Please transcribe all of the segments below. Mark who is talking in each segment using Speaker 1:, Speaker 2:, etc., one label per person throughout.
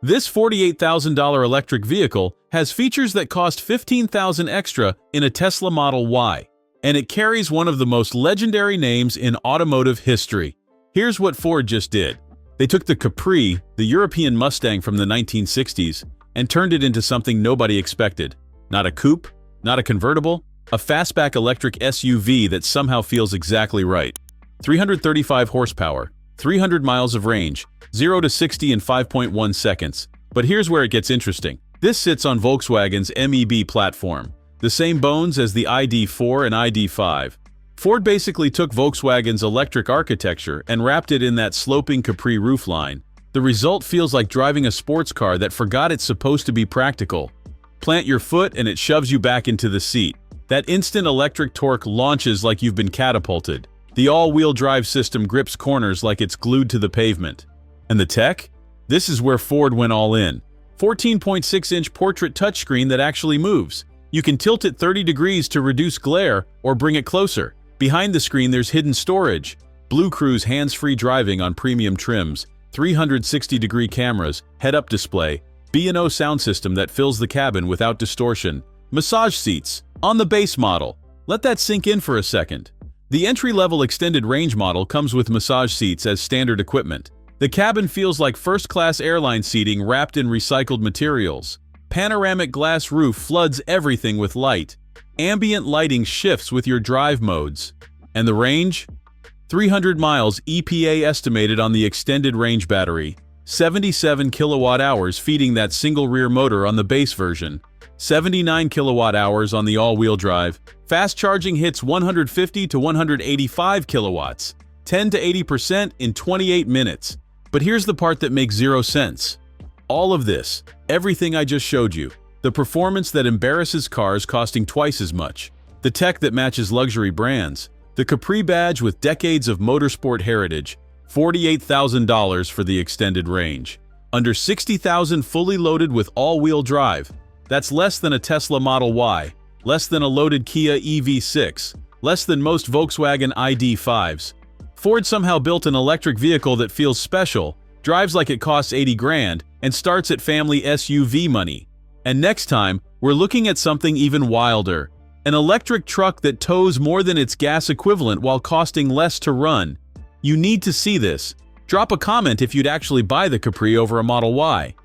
Speaker 1: This $48,000 electric vehicle has features that cost $15,000 extra in a Tesla Model Y, and it carries one of the most legendary names in automotive history. Here's what Ford just did. They took the Capri, the European Mustang from the 1960s, and turned it into something nobody expected. Not a coupe, not a convertible, a fastback electric SUV that somehow feels exactly right. 335 horsepower, 300 miles of range, 0 to 60 in 5.1 seconds. But here's where it gets interesting. This sits on Volkswagen's MEB platform, the same bones as the ID4 and ID5. Ford basically took Volkswagen's electric architecture and wrapped it in that sloping Capri roofline. The result feels like driving a sports car that forgot it's supposed to be practical. Plant your foot and it shoves you back into the seat. That instant electric torque launches like you've been catapulted. The all-wheel drive system grips corners like it's glued to the pavement. And the tech? This is where Ford went all in. 14.6-inch portrait touchscreen that actually moves. You can tilt it 30 degrees to reduce glare or bring it closer. Behind the screen there's hidden storage. BlueCruise hands-free driving on premium trims, 360-degree cameras, head-up display, B&O sound system that fills the cabin without distortion, massage seats, on the base model. Let that sink in for a second. The entry-level extended range model comes with massage seats as standard equipment. The cabin feels like first-class airline seating wrapped in recycled materials. Panoramic glass roof floods everything with light. Ambient lighting shifts with your drive modes. And the range? 300 miles EPA estimated on the extended range battery. 77 kilowatt-hours feeding that single rear motor on the base version. 79 kilowatt-hours on the all-wheel drive. Fast charging hits 150 to 185 kilowatts. 10 to 80% in 28 minutes. But here's the part that makes zero sense. All of this, everything I just showed you, the performance that embarrasses cars costing twice as much, the tech that matches luxury brands, the Capri badge with decades of motorsport heritage, $48,000 for the extended range. Under $60,000 fully loaded with all-wheel drive. That's less than a Tesla Model Y, less than a loaded Kia EV6, less than most Volkswagen ID5s. Ford somehow built an electric vehicle that feels special, drives like it costs 80 grand, and starts at family SUV money. And next time, we're looking at something even wilder. An electric truck that tows more than its gas equivalent while costing less to run. You need to see this. Drop a comment if you'd actually buy the Capri over a Model Y.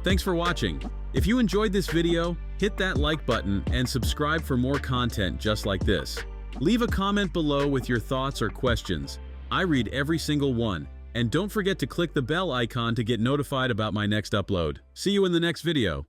Speaker 1: Thanks for watching. If you enjoyed this video, hit that like button and subscribe for more content just like this. Leave a comment below with your thoughts or questions. I read every single one. And don't forget to click the bell icon to get notified about my next upload. See you in the next video.